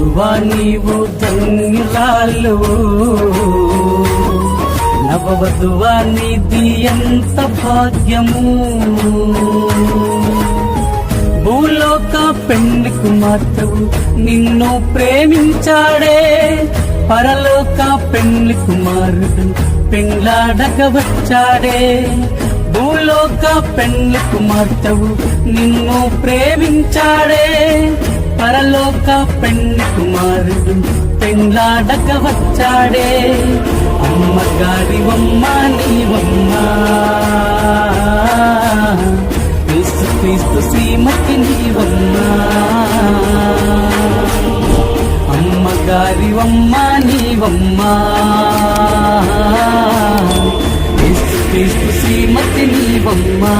వధువా నీవు ధన్యురాలు, నవవధువా నీది ఎంత భాగ్యము. భూలోక పెళ్లి కుమార్తెవు నిన్ను ప్రేమించాడే, పరలోక పెళ్లి కుమారుడు పెండ్లాడక వచ్చాడే. భూలోక పెళ్లి కుమార్తెవు నిన్ను ప్రేమించాడే, పరలోక పెళ్లి కుమారుడు పెండ్లాడక వచ్చాడే. అమ్మగారివమ్మ నీవమ్మా, క్రీస్తు శ్రీమతి నీవమ్మా. అమ్మగారివమ్మ నీవమ్మా, క్రీస్తు శ్రీమతి నీవమ్మా.